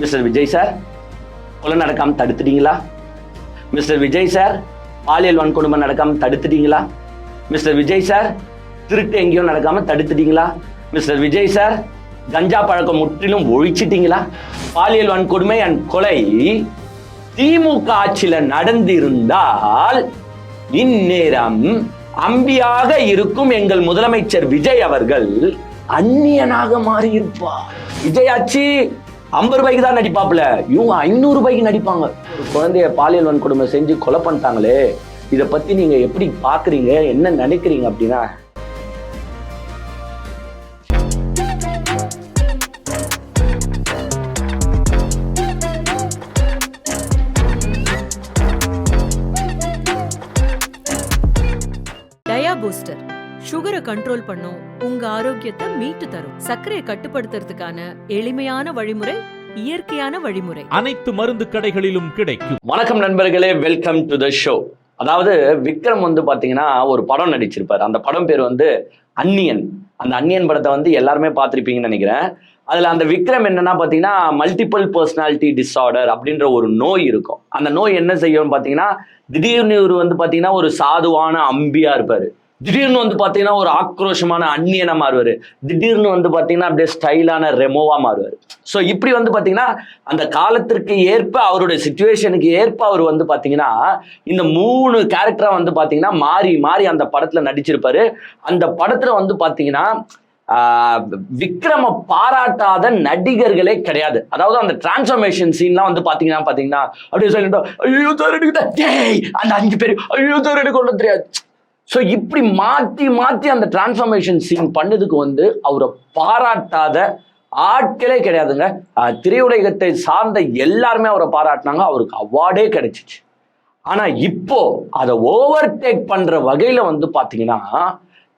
Mister Vijay sir, கொலை நடக்காம தடுத்துட்டீங்களா? Mister Vijay sir, பாலியல் வன்கொடுமை நடக்காம தடுத்துட்டீங்களா? மிஸ்டர் விஜய் சார், திருட்டு எங்கேயும் நடக்காம தடுத்துட்டீங்களா? மிஸ்டர் விஜய் சார், கஞ்சா பழக்கம் முற்றிலும் ஒழிச்சிட்டீங்களா? பாலியல் வன்கொடுமை அண்ட் கொலை திமுக ஆட்சியில நடந்திருந்தால் இந்நேரம் அம்பியாக இருக்கும் எங்கள் முதலமைச்சர் விஜய் அவர்கள் அந்நியனாக மாறி இருப்பார். விஜய் ஆட்சி 50 ரூபாய்க்கு தான் நடிப்பாப்ல, இவங்க 500 ரூபாய்க்கு நடிப்பாங்க. ஒரு குழந்தைய பாலியல் வன்கொடுமை செஞ்சு கொலை பண்ணிட்டாங்களே, இதை பத்தி நீங்க எப்படி பாக்குறீங்க, என்ன நினைக்கிறீங்க அப்படின்னா? டயா பூஸ்டர் சுகரை கண்ட்ரோல் பண்ணும், உங்க ஆரோக்கியத்தை மீட்டு தரும். சர்க்கரையை கட்டுப்படுத்துறதுக்கான எளிமையான வழிமுறை, இயற்கையான வழிமுறை. அனைத்து மருந்து கடைகளிலும் கிடைக்கும். வணக்கம் நண்பர்களே, வெல்கம் டு த ஷோ. அதாவது விக்ரம் பாத்தீங்கன்னா ஒரு படம் நடிச்சிருப்பாரு. அந்த படம் பேர் அந்நியன். அந்த அந்நியன் படத்தை எல்லாருமே பார்த்திருப்பீங்கன்னு நினைக்கிறேன். அதுல அந்த விக்ரம் என்னன்னா பாத்தீங்கன்னா மல்டிபிள் பர்சனாலிட்டி டிஸார்டர் அப்படின்ற ஒரு நோய் இருக்கும். அந்த நோய் என்ன செய்யும் பாத்தீங்கன்னா, திடீர்னு இவர் பாத்தீங்கன்னா ஒரு சாதுவான அம்பியா இருப்பாரு, திடீர்னு பாத்தீங்கன்னா ஒரு ஆக்ரோஷமான அந்நியனா மாறுவாரு, திடீர்னு பாத்தீங்கன்னா அப்படியே ஸ்டைலான ரெமோவா மாறுவாரு. ஸோ இப்படி பாத்தீங்கன்னா அந்த காலத்திற்கு ஏற்ப, அவருடைய சிச்சுவேஷனுக்கு ஏற்ப அவர் பாத்தீங்கன்னா இந்த 3 கேரக்டரா பாத்தீங்கன்னா மாறி மாறி அந்த படத்துல நடிச்சிருப்பாரு. அந்த படத்துல பாத்தீங்கன்னா விக்ரம பாராட்டாத நடிகர்களே கிடையாது. அதாவது அந்த டிரான்ஸ்ஃபர்மேஷன் சீன்லாம் பாத்தீங்கன்னா அப்படியே சொல்லிட்டோம், ஐயோ சார் எனக்கு அந்த 5 பேர், ஐயோ சார் எனக்கு ஒன்றும் தெரியாது. ஸோ இப்படி மாற்றி மாற்றி அந்த டிரான்ஸ்ஃபர்மேஷன் சீன் பண்ணதுக்கு அவரை பாராட்டாத ஆட்களே கிடையாதுங்க. திரையுலகத்தை சார்ந்த எல்லாருமே அவரை பாராட்டினாங்க, அவருக்கு அவார்டே கிடைச்சிச்சு. ஆனா இப்போ அதை ஓவர்டேக் பண்ற வகையில பாத்தீங்கன்னா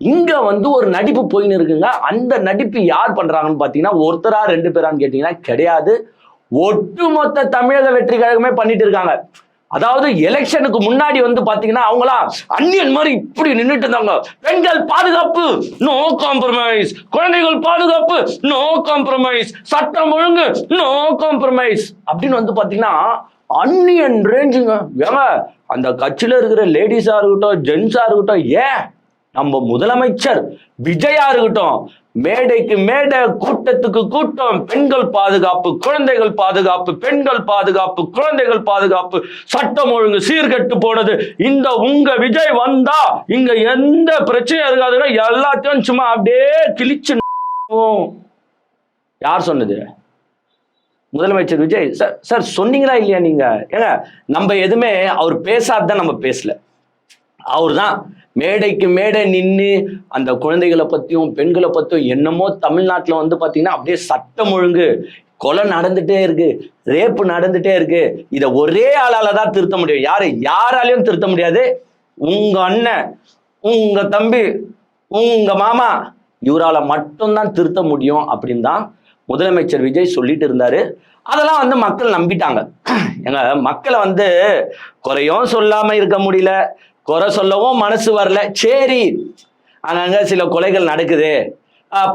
இங்க ஒரு நடிப்பு போயின்னு இருக்குங்க. அந்த நடிப்பு யார் பண்றாங்கன்னு பாத்தீங்கன்னா ஒருத்தரா 2 பேரான்னு கேட்டீங்கன்னா கிடையாது, ஒட்டுமொத்த தமிழக வெற்றி கழகமே பண்ணிட்டு இருக்காங்க. அதாவது எலெக்ஷனுக்கு முன்னாடி பாத்தீங்கன்னா அவங்களா அந்நியன் மாதிரி இப்படி நின்றுட்டு இருந்தாங்க. பெண்கள் பாதுகாப்பு நோ காம்ப்ரமைஸ், குழந்தைகள் பாதுகாப்பு நோ காம்ப்ரமைஸ், சட்டம் ஒழுங்கு நோ காம்ப்ரமைஸ் அப்படின்னு பாத்தீங்கன்னா அந்நியன் ரேஞ்சுங்க. ஏங்க அந்த கட்சியில இருக்கிற லேடிஸா இருக்கட்டும், ஜென்ஸா இருக்கட்டும், ஏன் நம்ம முதலமைச்சர் விஜயா இருக்கட்டும், மேடைக்கு மேடை, கூட்டத்துக்கு கூட்டம், பெண்கள் பாதுகாப்பு, குழந்தைகள் பாதுகாப்பு, பெண்கள் பாதுகாப்பு, குழந்தைகள் பாதுகாப்பு, சட்டம் ஒழுங்கு சீர்கெட்டு போனது, இந்த உங்க விஜய் வந்தா இங்க எந்த பிரச்சனையும் இருக்காதுன்னா எல்லாத்தையும் சும்மா அப்படியே கிழிச்சு. யார் சொன்னது? முதலமைச்சர் விஜய் சார் சொன்னீங்களா இல்லையா? நீங்க ஏங்க நம்ம எதுவுமே அவர் பேசாதான் நம்ம பேசல. அவர் தான் மேடைக்கு மேடை நின்று அந்த குழந்தைகளை பத்தியும் பெண்களை பத்தியும் என்னமோ தமிழ்நாட்டில் பாத்தீங்கன்னா அப்படியே சட்டம் ஒழுங்கு, கொலை நடந்துட்டே இருக்கு, ரேப்பு நடந்துட்டே இருக்கு, இதை ஒரே ஆளால தான் திருத்த முடியும். யாராலையும் திருத்த முடியாது. உங்க அண்ணன், உங்க தம்பி, உங்க மாமா, இவரால மட்டும்தான் திருத்த முடியும் அப்படின்னு தான் முதலமைச்சர் விஜய் சொல்லிட்டு இருந்தாரு. அதெல்லாம் மக்கள் நம்பிட்டாங்க. எங்க மக்களை குறையும் சொல்லாம இருக்க முடியல, குறை சொல்லவும் மனசு வரல. சரி, அங்கங்க சில கொலைகள் நடக்குது,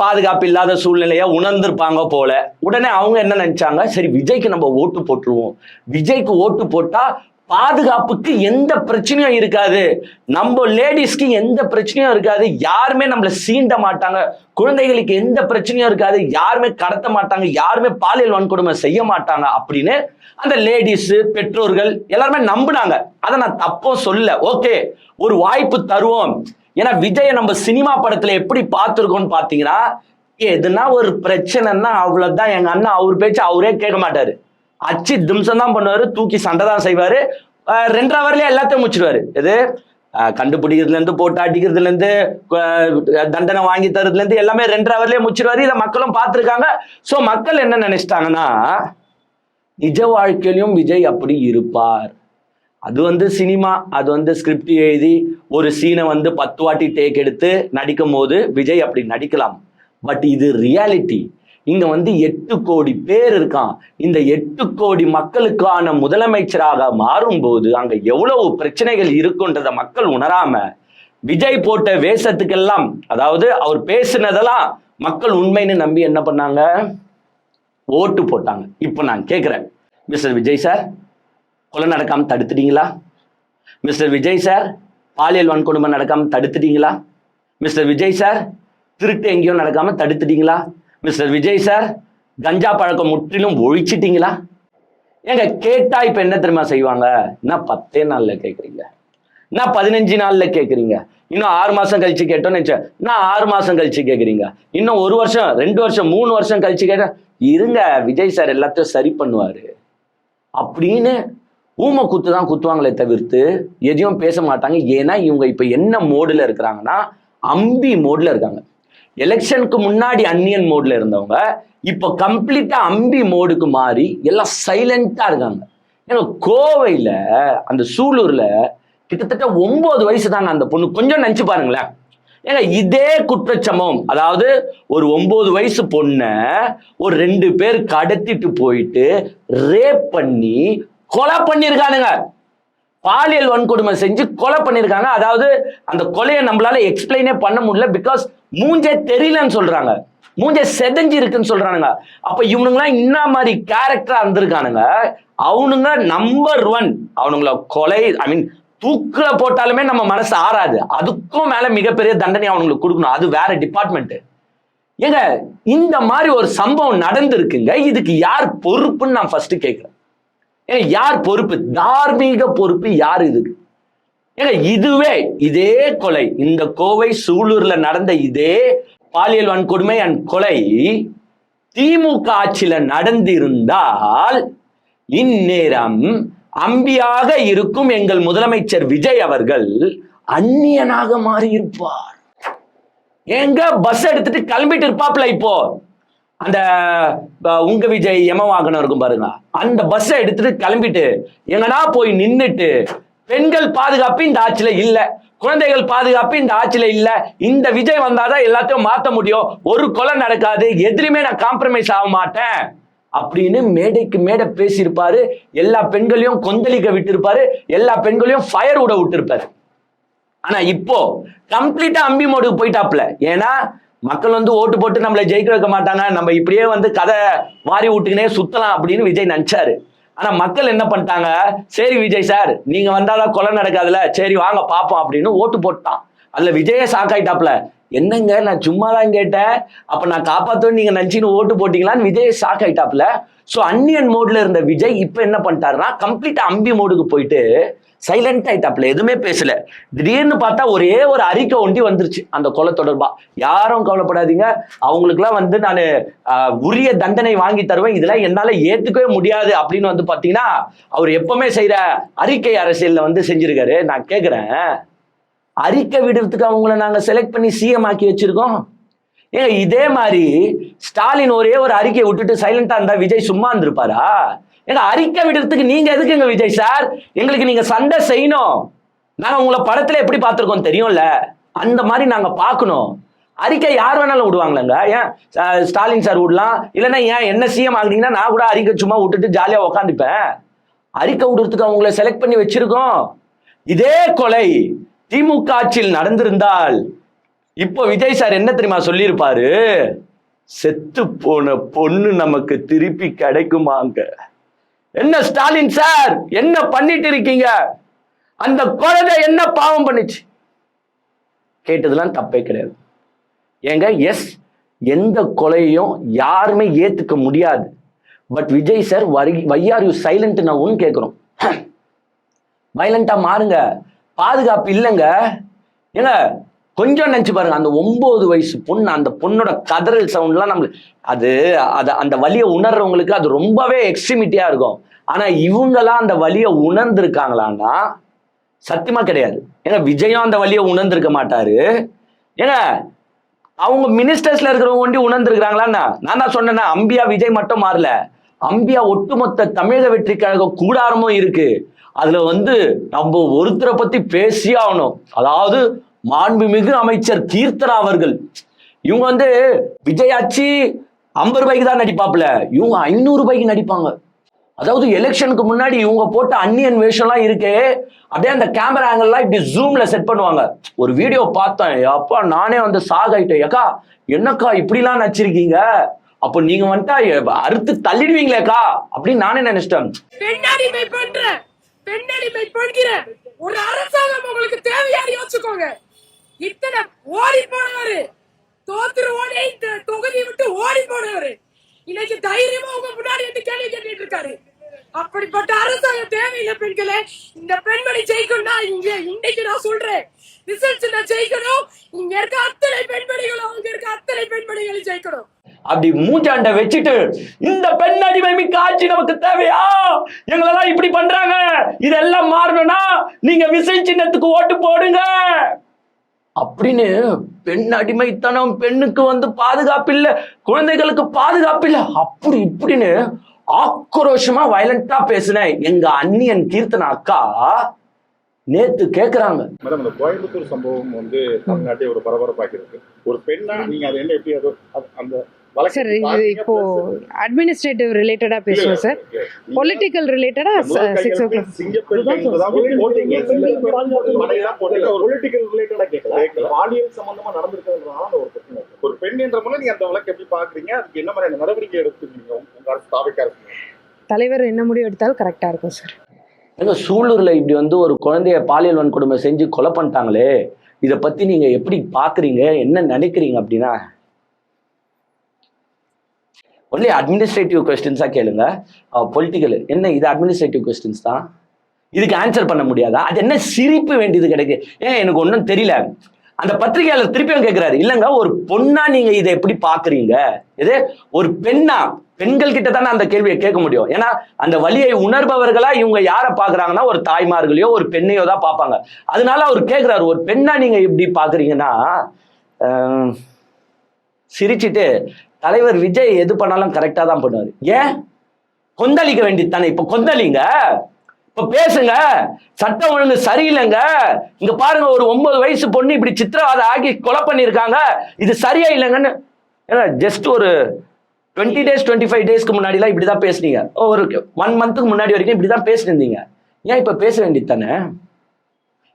பாதுகாப்பு இல்லாத சூழ்நிலையா உணர்ந்திருப்பாங்க போல. உடனே அவங்க என்ன நினைச்சாங்க, சரி விஜய்க்கு நம்ம ஓட்டு போட்டுருவோம், விஜய்க்கு ஓட்டு போட்டா பாதுகாப்புக்கு எந்த பிரச்சனையும் இருக்காது, நம்ம லேடிஸ்க்கு எந்த பிரச்சனையும் இருக்காது, யாருமே நம்மளை சீண்ட மாட்டாங்க, குழந்தைகளுக்கு எந்த பிரச்சனையும் இருக்காது, யாருமே கடத்த மாட்டாங்க, யாருமே பாலியல் வன்கொடுமை செய்ய மாட்டாங்க அப்படின்னு அந்த லேடிஸ், பெற்றோர்கள் எல்லாருமே நம்பினாங்க. அதை நான் தப்போ சொல்ல, ஓகே ஒரு வாய்ப்பு தருவோம். ஏன்னா விஜயை நம்ம சினிமா படத்துல எப்படி பார்த்துருக்கோம்னு பாத்தீங்கன்னா, எதுனா ஒரு பிரச்சனைன்னா அவ்வளவுதான், எங்க அண்ணன் அவர் பேச்சு அவரே கேட்க மாட்டாரு, அச்சு திம்சம் தான் பண்ணுவாரு, தூக்கி சண்டை தான் செய்வாரு, 2 ஹவர்லயே எல்லாத்தையும் முடிச்சிருவாரு. இது கண்டுபிடிக்கிறதுல இருந்து, போட்டு அடிக்கிறதுல இருந்து, தண்டனை வாங்கி தரதுல இருந்து எல்லாமே 2 ஹவர்லயே முடிச்சிருவாரு. இதை மக்களும் பார்த்திருக்காங்க. சோ மக்கள் என்ன நினைச்சிட்டாங்கன்னா, நிஜ வாழ்க்கையிலும் விஜய் அப்படி இருப்பார். அது சினிமா, அது ஸ்கிரிப்ட் எழுதி ஒரு சீனை 10 வாட்டி டேக் எடுத்து நடிக்கும் போது விஜய் அப்படி நடிக்கலாம். பட் இது ரியாலிட்டி. இங்க 8 கோடி பேர் இருக்கான். இந்த 8 கோடி மக்களுக்கான முதலமைச்சராக மாறும்போது அங்க எவ்வளவு பிரச்சனைகள் இருக்குன்றத மக்கள் உணராம விஜய் போட்ட வேஷத்துக்கெல்லாம், அதாவது அவர் பேசினதெல்லாம் மக்கள் உண்மைன்னு நம்பி என்ன பண்ணாங்க, ஓட்டு போட்டாங்க. இப்போ நான் கேட்குறேன், மிஸ்டர் விஜய் சார் கொலை நடக்காமல் தடுத்துட்டீங்களா? மிஸ்டர் விஜய் சார் பாலியல் வன்கொடுமை நடக்காமல் தடுத்துட்டீங்களா? மிஸ்டர் விஜய் சார் திருட்டு எங்கேயும் நடக்காமல் தடுத்துட்டீங்களா? மிஸ்டர் விஜய் சார் கஞ்சா பழக்கம் முற்றிலும் ஒழிச்சிட்டீங்களா? ஏங்க கேட்டா இப்போ என்ன தெரியுமா செய்வாங்க? என்ன 10 நாளில் கேட்குறீங்க, நான் 15 நாளில் கேட்குறீங்க, இன்னும் 6 மாதம் கழிச்சு கேட்டோன்னு நினச்சேன், நான் 6 மாதம் கழிச்சு கேட்குறீங்க, இன்னும் 1 வருஷம் 2 வருஷம் 3 வருஷம் கழிச்சு கேட்டேன். இருங்க விஜய் சார் எல்லாத்தையும் சரி பண்ணுவார் அப்படின்னு ஊமை குத்து தான் குத்துவாங்களே தவிர்த்து எதையும் பேச மாட்டாங்க. ஏன்னா இவங்க இப்போ என்ன மோடில் இருக்கிறாங்கன்னா அம்பி மோடில் இருக்காங்க. எலெக்ஷனுக்கு முன்னாடி அன்னியன் மோடில் இருந்தவங்க இப்போ கம்ப்ளீட்டாக அம்பி மோடுக்கு மாறி எல்லாம் சைலண்டாக இருக்காங்க. ஏன்னா கோவையில் அந்த சூலூரில் கிட்டத்தட்ட 9 வயசு தாங்க அந்த பொண்ணு. கொஞ்சம் நினச்சி பாருங்களேன். ஏங்க இதே குற்றச்சம்பவம், அதாவது ஒரு 9 வயசு பொண்ணை ஒரு 2 பேர் கடத்திட்டு போயிட்டு ரேப் பண்ணி கொலை பண்ணியிருக்கானுங்க. பாலியல் வன்கொடுமை செஞ்சு கொலை பண்ணியிருக்காங்க. அதாவது அந்த கொலையை நம்மளால எக்ஸ்பிளைனே பண்ண முடியல. பிகாஸ் மூஞ்சே தெரியலன்னு சொல்றாங்க, மூஞ்சே செதஞ்சு இருக்குன்னு சொல்றானுங்க. அப்ப இவனுங்களாம் என்ன மாதிரி கேரக்டரா இருந்திருக்கானுங்க. அவனுங்க நம்பர் 1. அவனுங்கள கொலை தூக்குல போட்டாலுமே நம்ம மனசு ஆறாது. அதுக்கும் மேல மிகப்பெரிய தண்டனை அவங்களுக்கு கொடுக்கணும். அது வேற டிபார்ட்மெண்ட். ஏங்க இந்த மாதிரி ஒரு சம்பவம் நடந்திருக்குங்க. இதுக்கு யார் பொறுப்புன்னு நான் ஃபர்ஸ்ட் கேட்கிறேன். ஏங்க யார் பொறுப்பு? தார்மீக பொறுப்பு யார் இதுக்கு? ஏங்க இதுவே இதே கொலை, இந்த கோவை சூலூர்ல நடந்த இதே பாலியல் வன்கொடுமை அண்ட் கொலை திமுக ஆட்சியில நடந்திருந்தால் இந்நேரம் அம்பியாக இருக்கும் எங்கள் முதலமைச்சர் விஜய் அவர்கள் அந்நியனாக மாறி இருப்பார். எங்க பஸ் எடுத்துட்டு கிளம்பிட்டு இருப்பாப்ல. இப்போ அந்த உங்க விஜய் வாகனம் இருக்கும் பாருங்க, அந்த பஸ்ஸை எடுத்துட்டு கிளம்பிட்டு எங்கன்னா போய் நின்னுட்டு பெண்கள் பாதுகாப்பு இந்த ஆட்சியில இல்ல, குழந்தைகள் பாதுகாப்பு இந்த ஆட்சியில இல்ல, இந்த விஜய் வந்தாதான் எல்லாத்தையும் மாத்த முடியும், ஒரு கொலை நடக்காது, எதிலுமே நான் காம்ப்ரமைஸ் ஆக மாட்டேன் அப்படின்னு மேடைக்கு மேடை பேசியிருப்பாரு. எல்லா பெண்களையும் கொந்தளிக்க விட்டு, எல்லா பெண்களையும் ஃபயர் விட விட்டுருப்பாரு. ஆனா இப்போ கம்ப்ளீட்டா அம்பி மோடுக்கு போயிட்டாப்ல. ஏன்னா மக்கள் ஓட்டு போட்டு நம்மளை ஜெயிக்க வைக்க மாட்டாங்க, நம்ம இப்படியே கதை வாரி விட்டுக்கினே சுத்தலாம் அப்படின்னு விஜய் நினைச்சாரு. ஆனா மக்கள் என்ன பண்ணிட்டாங்க, சரி விஜய் சார் நீங்க வந்தாதான் கொலை நடக்காதுல, சரி வாங்க பாப்போம் அப்படின்னு ஓட்டு போட்டான். அதுல விஜயே ஷாக்காயிட்டாப்ல. என்னங்க நான் சும்மா தான் கேட்டேன், அப்ப நான் காப்பாத்துவேன் நீங்க நினைச்சின்னு ஓட்டு போட்டீங்களான்னு விஜய் ஷாக் ஆயிட்டாப்ல. ஸோ அன்னியன் மோட்ல இருந்த விஜய் இப்ப என்ன பண்ணிட்டாருன்னா கம்ப்ளீட்டா அம்பி மோடுக்கு போயிட்டு சைலண்ட் ஆயிட்டாப்ல, எதுவுமே பேசல. திடீர்னு பார்த்தா ஒரே ஒரு அறிக்கை ஒண்டி வந்துருச்சு அந்த கொலை தொடர்பா. யாரும் கவலைப்படாதீங்க, அவங்களுக்குலாம் நான் உரிய தண்டனை வாங்கி தருவேன், இதெல்லாம் என்னால ஏத்துக்கவே முடியாது அப்படின்னு பாத்தீங்கன்னா அவர் எப்பவுமே செய்யற அறிக்கை அரசியல்ல செஞ்சிருக்காரு. நான் கேட்கிறேன், அறிக்கை விடுறதுக்கு அவங்கள நாங்க செலக்ட் பண்ணி சிஎம் ஆக்கி வச்சிருக்கோம். ஏங்க இதே மாதிரி ஸ்டாலின் ஒரே ஒரு அறிக்கையை விட்டுட்டு சைலண்டா இருந்தா விஜய் சும்மா இருந்திருப்பாரா? ஏங்க அறிக்கை விடுறதுக்கு நீங்க எதுக்குங்க விஜய் சார்? எங்களுக்கு நீங்க சண்டை செய்யணும். நாங்க உங்களை படத்துல எப்படி பார்த்திருக்கோம் தெரியும்ல, அந்த மாதிரி நாங்க பார்க்கணும். அறிக்கை யார் வேணாலும் விடுவாங்களேங்க. ஏன் ஸ்டாலின் சார் விடலாம், இல்லைன்னா ஏன் என்ன சிஎம் ஆகுனீங்கன்னா நான் கூட அறிக்கை சும்மா விட்டுட்டு ஜாலியா உக்காந்துப்பேன். அறிக்கை விடுறதுக்கு அவங்கள செலக்ட் பண்ணி வச்சிருக்கோம். இதே கொலை திமுக ஆட்சியில் நடந்திருந்தால் இப்போ விஜய் சார் என்ன தெரியுமா சொல்லியிருப்பாரு, செத்து போன பொண்ணு நமக்கு திருப்பி கிடைக்குமாங்க. என்ன ஸ்டாலின் சார் என்ன பண்ணிட்டு இருக்கீங்க? அந்த குழந்தை என்ன பாவம் பண்ணிச்சு? கேட்டதெல்லாம் தப்பே கிடையாது. ஏங்க எஸ், எந்த கொலையும் யாருமே ஏத்துக்க முடியாது. But Vijay sir why are you silent நான் ஒன்னு கேட்கிறோம். வயலண்டா மாறுங்க, பாதுகாப்பு இல்லைங்க. ஏங்க கொஞ்சம் நினைச்சு பாருங்க, அந்த 9 வயசு பொண்ணு, அந்த பொண்ணோட கதறல் சவுண்ட்லாம் நம்மளுக்கு அது அந்த வலியை உணர்றவங்களுக்கு அது ரொம்பவே எக்ஸ்ட்ரீமிட்டியா இருக்கும். ஆனா இவங்கெல்லாம் அந்த வலியை உணர்ந்திருக்காங்களான்னா சத்தியமா கிடையாது. ஏங்க விஜயும் அந்த வலியை உணர்ந்திருக்க மாட்டாரு. ஏங்க அவங்க மினிஸ்டர்ஸ்ல இருக்கிறவங்க ஒண்டி உணர்ந்திருக்கிறாங்களான்னா, நான் தான் சொன்னேன்னா அம்பியா விஜய் மட்டும் மாறல, அம்பியா ஒட்டுமொத்த தமிழக வெற்றி கழக கூடாரமும் இருக்கு. அதுல நம்ம ஒருத்தரை பத்தி பேசி ஆகணும். அதாவது மாண்புமிகு அமைச்சர் கீர்த்தனா அவர்கள். இவங்க விஜயாச்சி 50 ரூபாய்க்கு தான் நடிப்பாப்ல, இவங்க 500 ரூபாய்க்கு நடிப்பாங்க. அதாவது எலெக்ஷனுக்கு முன்னாடி இவங்க போட்ட அன்னியன் வேஷம்லாம் இருக்கு. அப்படியே அந்த கேமரா ஆங்கிள்லாம் இப்படி ஜூம்ல செட் பண்ணுவாங்க. ஒரு வீடியோ பார்த்தேன், அப்பா நானே சாகாயிட்டேன். ஏக்கா என்னக்கா இப்படிலாம் நடிச்சிருக்கீங்க, அப்போ நீங்க வந்துட்டா அறுத்து தள்ளிடுவீங்களேக்கா அப்படின்னு நானே நினைச்சிட்டேன். பெண்ணடிமை பண்ற பெண்ணடிமை பண்கிற ஒரு அரசாங்கம் உங்களுக்கு தேவையான்னு யோசிச்சுக்கோங்க. இத்தனை ஓடி போனவரு தோத்துரு ஓடி தொகுதி விட்டு ஓடி போனவரு இன்னைக்கு தைரியமா உங்க முன்னாடி வந்து கேள்வி கேட்டுட்டு இருக்காரு. அப்படிப்பட்ட அரசாங்கம் தேவையில்லை பெண்களே. இந்த பெண்மணி ஜெயிக்கணும்னா இங்க இன்னைக்கு நான் சொல்றேன் ரிசல்ட்ல ஜெயிக்கணும். இங்க இருக்க அத்தனை பெண்மணிகளும் அங்க இருக்க அத்தனை பெண்மணிகளும் ஜெயிக்கணும். அப்படி மூஞ்சாண்ட வச்சுட்டு இந்த பெண் அடிமை மிக்க ஆட்சி நமக்கு தேவையா, எங்களெல்லாம் இப்படி பண்றாங்க, இதெல்லாம் மாறணும்னா நீங்க விசை சின்னத்துக்கு ஓட்டு போடுங்க அப்படின்னு பெண் அடிமைத்தனம், பெண்ணுக்கு வந்து பாதுகாப்பு இல்ல, குழந்தைகளுக்கு பாதுகாப்பு இல்ல, அப்படி இப்படின்னு ஆக்ரோஷமா வயலண்டா பேசின எங்க அண்ணியன் கீர்த்தனா அக்கா நேத்து கேக்குறாங்க. மேடம், இந்த கோயம்புத்தூர் சம்பவம் வந்து தமிழ்நாட்டை ஒரு பரபரப்பாக்கி இருக்கு. ஒரு பெண்ணா நீங்க அதை என்ன எப்படி அந்த சார் இப்போ அட்மினிஸ்ட்ரேட்டிவ் ரிலேட்டடா பேசுவோம் சார். பொலிட்டிக்கல் ரிலேட்டடா 6 o'clock பாலியல் சம்பந்தமா நடந்திருக்கிறதுனால ஒரு பிரச்சனை. ஒரு பெண் என்ற முறை நீங்க அந்த வழக்கு எப்படி பாக்குறீங்க, அதுக்கு என்ன மாதிரி நடவடிக்கை எடுத்துக்கீங்க உங்க அரசு தாவைக்கா இருக்கு? தலைவர் என்ன முடிவு எடுத்தாலும் கரெக்டா இருக்கும் சார். எங்க சூலூர்ல இப்படி வந்து ஒரு குழந்தைய பாலியல் வன்கொடுமை செஞ்சு கொலை பண்ணிட்டாங்களே, இதை பத்தி நீங்க எப்படி பாக்குறீங்க, என்ன நினைக்கிறீங்க அப்படின்னா ஒன்லி அட்மினிஸ்ட்ரேட்டிவ் கொஸ்டின்ஸா கேளுங்க. பொலிட்டிக்கல் என்ன இது அட்மினிஸ்ட்ரேட்டிவ் கொஸ்டின்ஸ் தான், இதுக்கு ஆன்சர் பண்ண முடியாதா? அது என்ன சிரிப்பு வேண்டியது கிடைக்கு? ஏன் எனக்கு ஒன்றும் தெரியல. அந்த பத்திரிகையாளர் திருப்பியும் கேட்கிறாரு, இல்லைங்க ஒரு பொண்ணா நீங்க இதை எப்படி பாக்குறீங்க, இது ஒரு பெண்ணா, பெண்கள் கிட்ட தானே அந்த கேள்வியை கேட்க முடியும். ஏன்னா அந்த வலியை உணர்பவர்களா இவங்க யாரை பாக்குறாங்கன்னா ஒரு தாய்மார்களையோ ஒரு பெண்ணையோ தான் பார்ப்பாங்க. அதனால அவர் கேட்கிறாரு, ஒரு பெண்ணா நீங்க எப்படி பாக்குறீங்கன்னா சிரிச்சிட்டு தலைவர் விஜய் எது பண்ணாலும் கரெக்டா தான் பண்ணுவாரு. ஏன் கொந்தளிக்க வேண்டியது தானே? இப்ப கொந்தளிங்க, இப்ப பேசுங்க, சட்டம் ஒழுங்கு சரியில்லைங்க, இங்க பாருங்க ஒரு 9 வயசு பொண்ணு இப்படி சித்திரவதை ஆக்கி கொலை பண்ணிருக்காங்க, இது சரியா இல்லைங்கன்னு. ஏன்னா ஜஸ்ட் ஒரு 20 days 25 daysக்கு முன்னாடிலாம் இப்படிதான் பேசுனீங்க, ஒரு 1 monthக்கு முன்னாடி வரைக்கும் இப்படிதான் பேசிருந்தீங்க. ஏன் இப்ப பேச வேண்டியது தானே?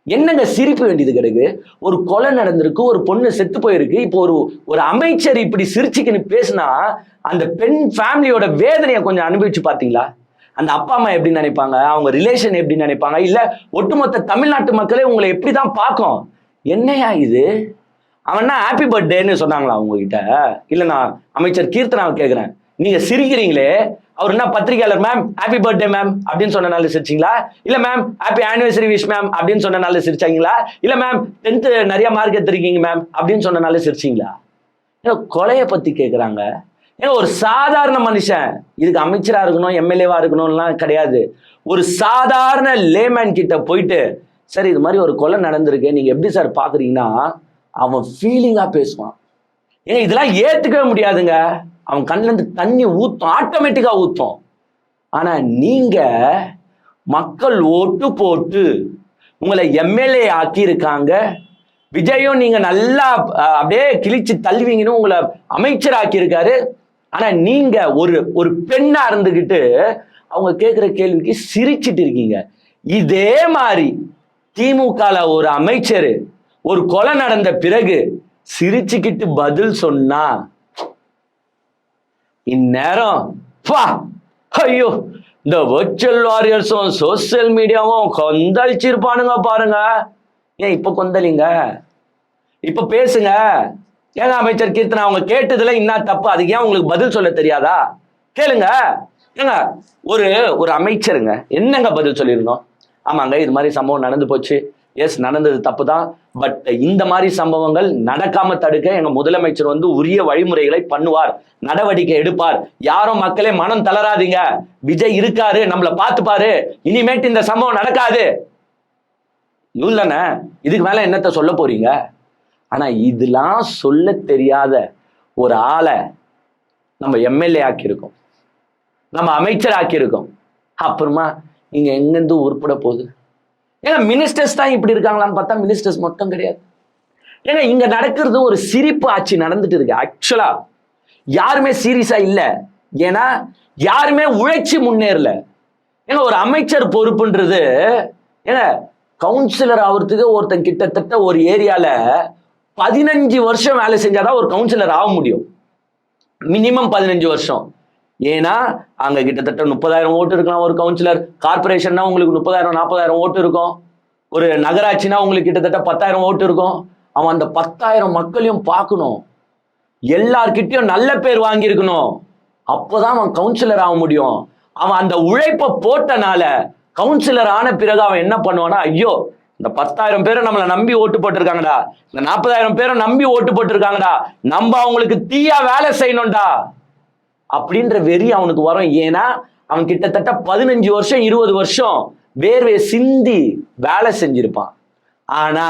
என்னங்க சிரிப்பு வேண்டியது கிடைக்கு? ஒரு கொலை நடந்திருக்கு, ஒரு பொண்ணு செத்து போயிருக்கு, இப்போ ஒரு அமைச்சர் இப்படி சிரிச்சுக்குன்னு பேசினா அந்த பெண் ஃபேமிலியோட வேதனையை கொஞ்சம் அனுபவிச்சு பார்த்தீங்களா? அந்த அப்பா அம்மா எப்படி நினைப்பாங்க, அவங்க ரிலேஷன் எப்படி நினைப்பாங்க, இல்ல ஒட்டுமொத்த தமிழ்நாட்டு மக்களே உங்களை எப்படிதான் பார்க்கும்? என்னையா இது? அவன்னா ஹாப்பி பர்த்டேன்னு சொன்னாங்களா உங்ககிட்ட? இல்ல நான் அமைச்சர் கீர்த்தனாவை கேட்கிறேன், நீங்க சிரிக்கிறீங்களே, அவர் என்ன பத்திரிகையாளர் மேம் ஹாப்பி பர்த்டே மேம் அப்படின்னு சொன்னனால சிரிச்சிங்களா? இல்ல ma'am happy anniversary wish ma'am அப்படின்னு சொன்னனால சிரிச்சாங்களா? இல்ல மேம் 10th நிறைய மார்க் எடுத்திருக்கீங்க மேம் அப்படின்னு சொன்னனால சிரிச்சிங்களா? ஏன்னா கொலையை பத்தி கேட்குறாங்க. ஏன்னா ஒரு சாதாரண மனுஷன், இதுக்கு அமைச்சரா இருக்கணும் எம்எல்ஏவா இருக்கணும்லாம் கிடையாது, ஒரு சாதாரண லேமேன் கிட்ட போயிட்டு சரி இது மாதிரி ஒரு கொலை நடந்திருக்கு நீங்க எப்படி சார் பாக்குறீங்கன்னா அவன் ஃபீலிங்கா பேசுவான். ஏன்னா இதெல்லாம் ஏத்துக்கவே முடியாதுங்க. அவன் கண்ணுல இருந்து தண்ணி ஊத்தும், ஆட்டோமேட்டிக்கா ஊத்தும். ஆனா நீங்க மக்கள் ஓட்டு போட்டு உங்களை எம்எல்ஏ ஆக்கி இருக்காங்க, விஜயும் நீங்க நல்லா அப்படியே கிழிச்சு தள்ளுவீங்கன்னு உங்களை அமைச்சர் ஆக்கி இருக்காரு. ஆனா நீங்க ஒரு பெண்ணா இருந்துகிட்டு அவங்க கேட்கிற கேள்விக்கு சிரிச்சிட்டு இருக்கீங்க. இதே மாதிரி திமுகல ஒரு அமைச்சர் ஒரு கொலை நடந்த பிறகு சிரிச்சுக்கிட்டு பதில் சொன்னா இந்நேரம் ஐயோ இந்த வர்ச்சுவல் வாரியர்ஸும் சோசியல் மீடியாவும் கொந்தளிச்சிருப்பானுங்க பாருங்க. ஏன் இப்ப கொந்தளிங்க, இப்ப பேசுங்க. ஏங்க அமைச்சர் கீர்த்தனா அவங்க கேட்டதுல என்ன தப்பு, அதுக்கு ஏன் உங்களுக்கு பதில் சொல்ல தெரியாதா? கேளுங்க. ஏங்க ஒரு அமைச்சருங்க என்னங்க பதில் சொல்லியிருந்தோம்? ஆமாங்க இது மாதிரி சம்பவம் நடந்து போச்சு, எஸ் நடந்தது தப்பு தான், பட் இந்த மாதிரி சம்பவங்கள் நடக்காம தடுக்க எங்க முதலமைச்சர் வந்து உரிய வழிமுறைகளை பண்ணுவார், நடவடிக்கை எடுப்பார். யாரும் மக்களே மனம் தளராதீங்க, விஜய் இருக்காரு, நம்மளை பார்த்துப்பாரு, இனிமேட்டு இந்த சம்பவம் நடக்காது. இல்லைண்ணே இதுக்கு மேல என்னத்த சொல்ல போறீங்க? ஆனா இதெல்லாம் சொல்ல தெரியாத ஒரு ஆளை நம்ம எம்எல்ஏ ஆக்கியிருக்கோம், நம்ம அமைச்சர் ஆக்கியிருக்கோம். அப்புறமா இங்க எங்கிருந்து உருப்பட போகுது? ஏன்னா மினிஸ்டர்ஸ் தான் இப்படி இருக்காங்களான்னு பார்த்தா மினிஸ்டர்ஸ் மட்டும் கிடையாது. ஏன்னா இங்க நடக்கிறது ஒரு சிரிப்பு ஆட்சி நடந்துட்டு இருக்கு. ஆக்சுவலா யாருமே சீரியஸா இல்ல, ஏன்னா யாருமே உழைச்சி முன்னேறல. ஏன்னா ஒரு அமைச்சர் பொறுப்புன்றது, ஏன்னா கவுன்சிலர் ஆகிறதுக்கு ஒருத்தன் கிட்டத்தட்ட ஒரு ஏரியால 15 வருஷம் வேலை செஞ்சாதான் ஒரு கவுன்சிலர் ஆக முடியும். மினிமம் 15 வருஷம். ஏன்னா அங்க கிட்டத்தட்ட 30,000 ஓட்டு இருக்கலாம் ஒரு கவுன்சிலர். கார்பரேஷன்னா உங்களுக்கு 30,000 40,000 ஓட்டு இருக்கும். ஒரு நகராட்சினா உங்களுக்கு கிட்டத்தட்ட 10,000 ஓட்டு இருக்கும். அவன் அந்த 10,000 மக்களையும் பார்க்கணும், எல்லார்கிட்டையும் நல்ல பேர் வாங்கியிருக்கணும். அப்போதான் அவன் கவுன்சிலர் ஆக முடியும். அவன் அந்த உழைப்பை போட்டனால கவுன்சிலர் ஆன பிறகு அவன் என்ன பண்ணுவானா, ஐயோ இந்த 10,000 பேரை நம்மளை நம்பி ஓட்டு போட்டிருக்காங்கடா, இந்த 40,000 பேரை நம்பி ஓட்டு போட்டிருக்காங்கடா, நம்ம அவங்களுக்கு தீயா வேலை செய்யணும்டா அப்படின்ற வெறி அவனுக்கு வரும். ஏன்னா அவன் கிட்டத்தட்ட 15 வருஷம் 20 வருஷம் வேர்வை சிந்தி வேலை செஞ்சிருப்பான். ஆனா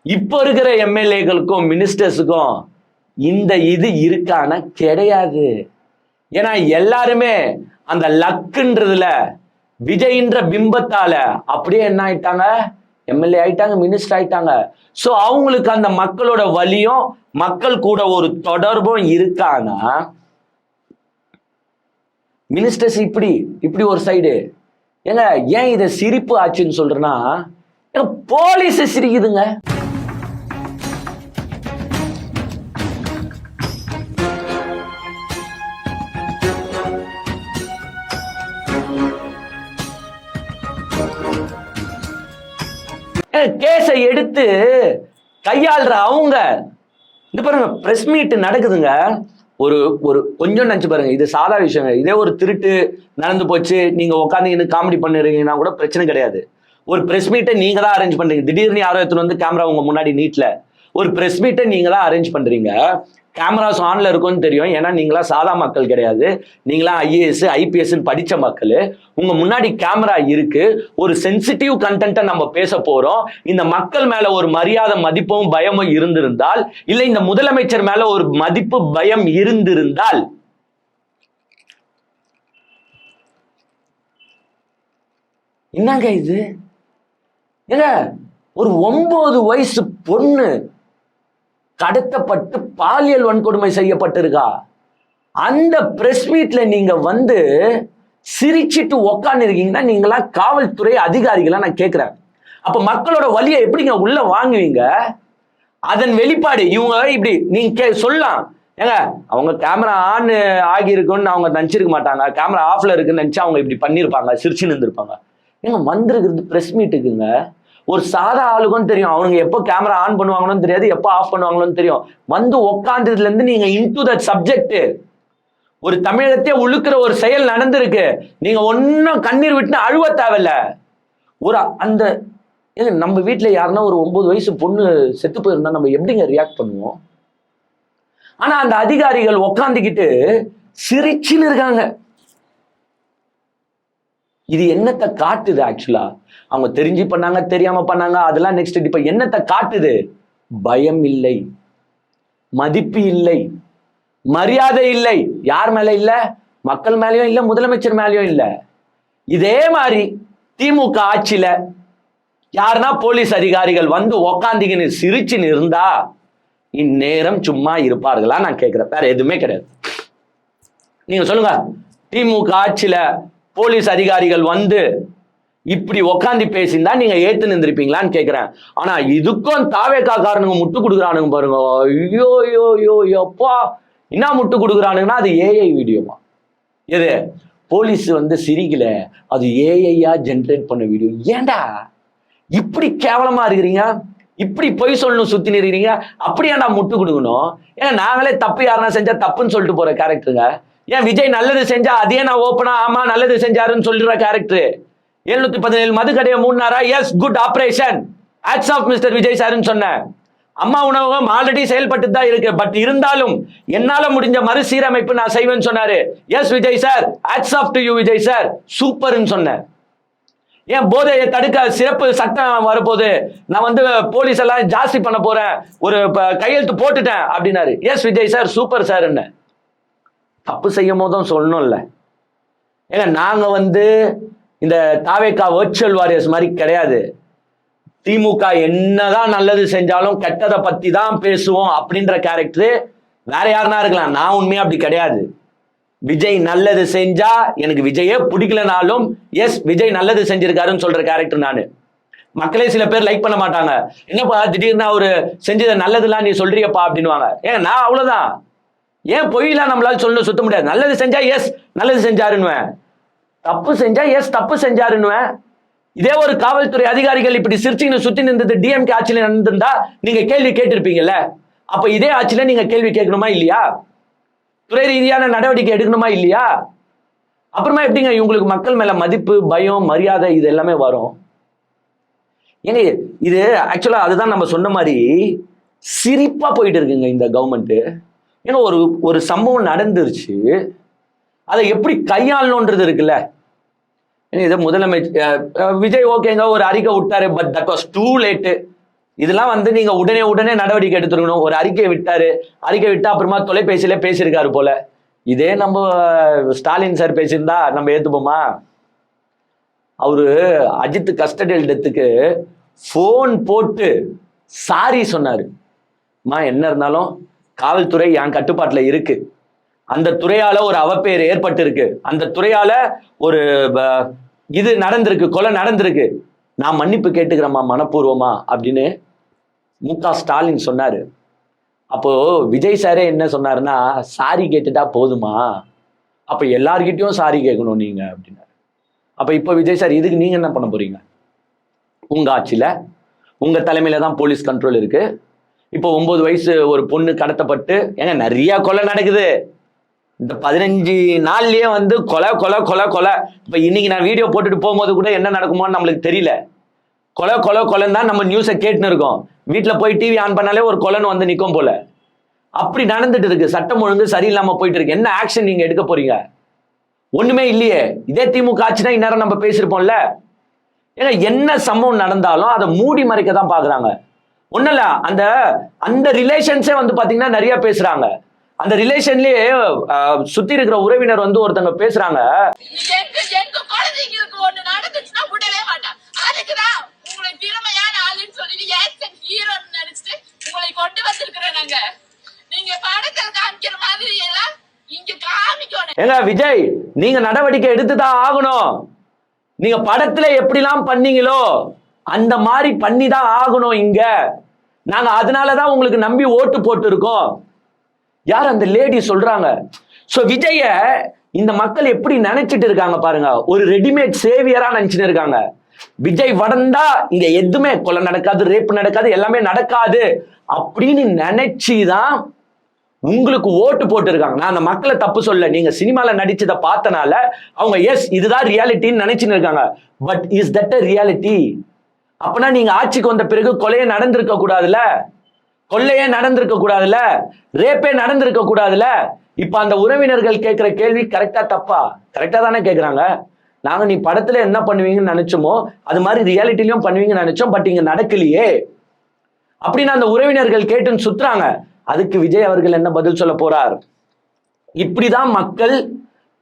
இப்ப இருக்கிற எம்எல்ஏக்களுக்கும் மினிஸ்டர்ஸுக்கும் இந்த இது இருக்கான கிடையாது. ஏன்னா எல்லாருமே அந்த லக்குன்றதுல விஜய்ன்ற பிம்பத்தால அப்படியே என்ன ஆயிட்டாங்க, எம்எல்ஏ ஆயிட்டாங்க, மினிஸ்டர் ஆயிட்டாங்க. சோ அவங்களுக்கு அந்த மக்களோட வலியும் மக்கள் கூட ஒரு தொடர்பும் இருக்கானா. மினிஸ்டர்ஸ் இப்படி ஒரு சைடு. ஏங்க ஏன் இதை சிரிப்பு ஆச்சுன்னு சொல்றேன்னா, போலீஸ் சிரிக்குதுங்க. கேஸை எடுத்து கையாளுற அவங்க இது பாருங்க, பிரஸ் மீட் நடக்குதுங்க. ஒரு ஒரு கொஞ்சம் நினைச்சு பாருங்க, இது சாதா விஷயங்க. இதே ஒரு திருட்டு நடந்து போச்சு, நீங்க உட்காந்து காமெடி பண்ணுறீங்கன்னா கூட பிரச்சனை கிடையாது. ஒரு பிரஸ் மீட்டை நீங்க தான் அரேஞ்ச் பண்றீங்க. திடீர்னு யாரோ எடுத்துன்னு வந்து கேமரா உங்க முன்னாடி நீட்ல ஒரு பிரஸ் மீட்டை நீங்க தான் அரேஞ்ச் பண்றீங்க. கேமராஸ் ஆன்ல இருக்கும்னு தெரியும். ஏன்னா நீங்களா சாதா மக்கள் கிடையாது, நீங்களா ஐஏஎஸ் ஐபிஎஸ் படிச்ச மக்கள். உங்க முன்னாடி கேமரா இருக்கு, ஒரு சென்சிட்டிவ் கண்டென்ட்டை நம்ம பேச போறோம். இந்த மக்கள் மேல ஒரு மரியாதை மதிப்பும் பயமும் இருந்திருந்தால், இல்ல இந்த முதலமைச்சர் மேல ஒரு மதிப்பு பயம் இருந்திருந்தால், என்னங்க இது? ஏங்க ஒரு 9 வயசு பொண்ணு கடத்தப்பட்டு பாலியல் வன்கொடுமை செய்யப்பட்டிருக்கா. அந்த பிரஸ் மீட்ல நீங்க வந்து சிரிச்சிட்டு உக்காந்து இருக்கீங்கன்னா நீங்களா காவல்துறை அதிகாரிகளா நான் கேட்கிறேன். அப்ப மக்களோட வலியை எப்படிங்க உள்ள வாங்குவீங்க? அதன் வெளிப்பாடு இவங்க இப்படி நீங்க சொல்லலாம். ஏங்க அவங்க கேமரா ஆன் ஆகியிருக்குன்னு அவங்க நினைச்சிருக்க மாட்டாங்க, கேமரா ஆஃப்ல இருக்குன்னு நினைச்சு அவங்க இப்படி பண்ணிருப்பாங்க, சிரிச்சுன்னு இருந்திருப்பாங்க. ஏங்க வந்திருக்கிறது பிரஸ் மீட்டுக்குங்க. ஒரு சாதா ஆளுக்கும் தெரியும் அவனுங்க எப்போ கேமரா ஆன் பண்ணுவாங்கன்னு தெரியாது, எப்போ ஆஃப் பண்ணுவாங்கன்னு தெரியும். வந்து உக்காந்ததுல இருந்து நீங்க இன்டு தட் சப்ஜெக்ட். ஒரு தமிழகத்தையே உழுக்கிற ஒரு செயல் நடந்திருக்கு, நீங்க ஒன்னும் கண்ணீர் விட்டு அழுவ தேவையில்ல. ஒரு அந்த நம்ம வீட்டுல யாருன்னா ஒரு 9 வயசு பொண்ணு செத்து போயிருந்தா நம்ம எப்படிங்க ரியாக்ட் பண்ணுவோம்? ஆனா அந்த அதிகாரிகள் உக்காந்துக்கிட்டு சிரிச்சுன்னு இருக்காங்க. இது என்னத்தை காட்டுது? ஆக்சுவலா அவங்க தெரிஞ்சு பண்ணாங்க தெரியாம பண்ணாங்க அதெல்லாம் நெக்ஸ்ட். இப்ப என்னத்தை காட்டுது? பயம் இல்லை, மதிப்பு இல்லை, மரியாதை இல்லை. யார் மேல இல்ல? மக்கள் மேலயும் இல்ல, முதலமைச்சர் மேலயும் இல்ல. இதே மாதிரி திமுக ஆட்சியில யாருன்னா போலீஸ் அதிகாரிகள் வந்து உக்காந்திக்கின்னு சிரிச்சுன்னு இருந்தா இந்நேரம் சும்மா இருப்பார்களா நான் கேட்கிறேன். வேற எதுவுமே கிடையாது. நீங்க சொல்லுங்க, திமுக ஆட்சியில போலீஸ் அதிகாரிகள் வந்து இப்படி உக்காந்து பேசியிருந்தா நீங்க ஏத்து நின்றுப்பீங்களான்னு கேட்கிறேன். ஆனா இதுக்கும் தாவேக்காரனுங்க முட்டு கொடுக்குறானுங்க பாருங்க. ஐயோ ஐயோ ஐயோ எப்பா என்ன முட்டு கொடுக்குறானுங்கன்னா அது ஏஐ வீடியோமா. எது போலீஸ் வந்து சிரிக்கல, அது ஏஐயா ஜென்ரேட் பண்ண வீடியோ. ஏண்டா இப்படி கேவலமா இருக்கிறீங்க? இப்படி பொய் சொல்லணும் சுத்தி நிறீங்க? அப்படியாண்டா முட்டு கொடுக்கணும்? ஏன்னா நாங்களே தப்பு யாருன்னா செஞ்சா தப்புன்னு சொல்லிட்டு போற கேரக்டருங்க. ஏன் விஜய் நல்லது செஞ்சா அதே நான் ஓப்பனா ஆமா நல்லது செஞ்சாருன்னு சொல்லிடுற கேரக்டர். 717 மது கடையை மூடினாரா? Yes, good operation, hats off mister Vijay சார்ன்னு சொன்னேன். அம்மா உணவகம் ஆல்ரெடி செயல்பட்டு தான் இருக்கு, பட் இருந்தாலும் என்னால முடிஞ்ச மறுசீரமைப்பு நான் செய்வேன்னு சொன்னாரு. Yes Vijay sir, hats off to you Vijay sir, சூப்பர்ன்னு சொன்னேன். ஏன் போதையை தடுக்க சிறப்பு சட்டம் வரப்போகுது, நான் வந்து போலீஸ் எல்லாம் ஜாஸ்தி பண்ண போறேன், ஒரு கையெழுத்து போட்டுட்டேன் அப்படின்னாரு. Yes Vijay sir, super sir. என்ன தப்பு செய்யும் போதும் சொல்லணும்ல. ஏங்க நாங்க வந்து இந்த தாவேக்கா வர்ச்சுவல் வாரியர்ஸ் மாதிரி கிடையாது. திமுக என்னதான் நல்லது செஞ்சாலும் கெட்டதை பத்தி தான் பேசுவோம் அப்படின்ற கேரக்டர் வேற யாருன்னா இருக்கலாம். நான் உண்மையா அப்படி கிடையாது. விஜய் நல்லது செஞ்சா எனக்கு விஜயே பிடிக்கலனாலும் எஸ் விஜய் நல்லது செஞ்சிருக்காருன்னு சொல்ற கேரக்டர் நானு. மக்களே சில பேர் லைக் பண்ண மாட்டாங்க, என்னப்பா திடீர்னு அவரு செஞ்சது நல்லதுலாம் நீ சொல்றியப்பா அப்படின்வாங்க. ஏங்க நான் அவ்வளவுதான். ஏன் பொய்லாம் நம்மளால சொல்லணும் சுத்த முடியாது. நல்லது செஞ்சா எஸ் நல்லது செஞ்சாருன்னுவேன், தப்பு செஞ்சா எஸ் தப்பு செஞ்சாருன்னுவேன். இதே ஒரு காவல்துறை அதிகாரிகள் இப்படி சிரிச்சுன்னு சுத்தி நின்றது டிஎம்கே ஆட்சியில நடந்திருந்தா நீங்க கேள்வி கேட்டிருப்பீங்கல்ல. அப்ப இதே ஆட்சியில நீங்க கேள்வி கேட்கணுமா இல்லையா? துறை ரீதியான நடவடிக்கை எடுக்கணுமா இல்லையா? அப்புறமா எப்படிங்க இவங்களுக்கு மக்கள் மேல மதிப்பு, பயம், மரியாதை இது எல்லாமே வரும்? ஏங்க இது ஆக்சுவலா அதுதான் நம்ம சொன்ன மாதிரி சிரிப்பா போயிட்டு இருக்குங்க இந்த கவர்மெண்ட். ஏன்னா ஒரு சம்பவம் நடந்துருச்சு, அதை எப்படி கையாளணுன்றது இருக்குல்ல. இதை முதலமைச்சர் விஜய் ஓகேங்க ஒரு அறிக்கை விட்டாரு, but that was too late. இதெல்லாம் வந்து நீங்க உடனே நடவடிக்கை எடுத்துருக்கணும். ஒரு அறிக்கை விட்டாரு, அறிக்கை விட்டா அப்புறமா தொலைபேசியில பேசியிருக்காரு போல. இதே நம்ம ஸ்டாலின் சார் பேசியிருந்தா நம்ம ஏத்துப்போமா? அவரு அஜித் கஸ்டடியல் டெத்துக்கு போன் போட்டு சாரி சொன்னாரு. என்ன இருந்தாலும் காவல்துறை என் கட்டுப்பாட்டுல இருக்கு, அந்த துறையால ஒரு அவப்பெயர் ஏற்பட்டு இருக்கு, அந்த துறையால ஒரு இது நடந்திருக்கு, கொலை நடந்திருக்கு, நான் மன்னிப்பு கேட்டுக்கிறேம்மா மனப்பூர்வமா அப்படின்னு மு.க. ஸ்டாலின் சொன்னாரு. அப்போ விஜய் சாரே என்ன சொன்னாருன்னா, சாரி கேட்டுட்டா போதுமா, அப்ப எல்லார்கிட்டயும் சாரி கேட்கணும் நீங்க அப்படின்னாரு. அப்ப இப்ப விஜய் சார் இதுக்கு நீங்க என்ன பண்ண போறீங்க? உங்க ஆட்சியில உங்க தலைமையில தான் போலீஸ் கண்ட்ரோல் இருக்கு. இப்போ 9 வயசு ஒரு பொண்ணு கடத்தப்பட்டு, ஏங்க நிறைய கொலை நடக்குது இந்த 15 நாள்லயே வந்து கொலை கொலை கொலை கொலை. இப்ப இன்னைக்கு நான் வீடியோ போட்டுட்டு போகும்போது கூட என்ன நடக்குமோன்னு நம்மளுக்கு தெரியல. கொலை கொலை கொலைன்னு தான் நம்ம நியூஸை கேட்டுன்னு இருக்கோம். வீட்டுல போய் டிவி ஆன் பண்ணாலே ஒரு கொலைன்னு வந்து நிற்கும் போல. அப்படி நடந்துட்டு இருக்கு. சட்டம் ஒழுங்கு சரியில்லாம போயிட்டு இருக்கு. என்ன ஆக்ஷன் நீங்க எடுக்க போறீங்க? ஒண்ணுமே இல்லையே. இதே திமுக ஆட்சினா இந்நேரம் நம்ம பேசியிருப்போம்ல. ஏன்னா என்ன சம்பவம் நடந்தாலும் அதை மூடி மறைக்க தான் பாக்குறாங்க. ஒண்ணும் இல்ல, அந்த ரிலேஷன்ஸே வந்து பாத்தீங்கன்னா நிறைய பேசுறாங்க. அந்த ரிலேஷன்லயே சுத்தி இருக்கிற உறவினர் வந்து ஒருத்தங்க பேசுறாங்க, எங்க குழந்தைங்களுக்கு ஒண்ணு நடந்துச்சுன்னா விடவே மாட்டான். அதுக்குதான் உங்களை திறமையான ஆளுன்னு சொல்லி ஆக்சன் ஹீரோன்னு நினைச்சிட்டு உங்களை கொண்டு வந்திருக்கிறோம் நாங்க. நீங்க படத்தில் காமிக்கிற மாதிரி எல்லாம் இங்க காமிக்கணும். ஏங்க விஜய், நீங்க நடவடிக்கை எடுத்துதான் ஆகணும். நீங்க படத்துல எப்படிலாம் பண்ணீங்களோ அந்த மாதிரி பண்ணிதான் ஆகணும். இங்க நாங்க அதனாலதான் உங்களுக்கு நம்பி ஓட்டு போட்டு இருக்கோம். யார் அந்த லேடி சொல்றாங்க. சோ விஜய இந்த மக்கள் எப்படி நினைச்சிட்டு இருக்காங்க பாருங்க. ஒரு ரெடிமேட் சேவியரா நினைச்சிட்டு இருக்காங்க. விஜய் வளர்ந்தா இங்க எதுவுமே கொலை நடக்காது, ரேப் நடக்காது, எல்லாமே நடக்காது அப்படின்னு நினைச்சுதான் உங்களுக்கு ஓட்டு போட்டு இருக்காங்க. நான் அந்த மக்களை தப்பு சொல்ல, நீங்க சினிமால நடிச்சதை பார்த்தனால அவங்க எஸ் இதுதான் ரியாலிட்டின்னு நினைச்சுன்னு இருக்காங்க. But is that a reality? அப்பனா நீங்க ஆட்சிக்கு வந்த பிறகு கொலையே நடந்திருக்க கூடாதுல, கொள்ளையே நடந்திருக்க கூடாதுல, ரேப்பே நடந்திருக்க கூடாதுல. இப்ப அந்த உறவினர்கள் கேட்கிற கேள்வி கரெக்டா தப்பா? கரெக்டா தானே கேட்கிறாங்க. நாங்க நீ படத்துல என்ன பண்ணுவீங்கன்னு நினைச்சோமோ அது மாதிரி ரியாலிட்டிலையும் பண்ணுவீங்கன்னு நினைச்சோம், பட் இங்க நடக்கலையே அப்படின்னு அந்த உறவினர்கள் கேட்டுன்னு சுத்துறாங்க. அதுக்கு விஜய் அவர்கள் என்ன பதில் சொல்ல போறார்? இப்படிதான் மக்கள்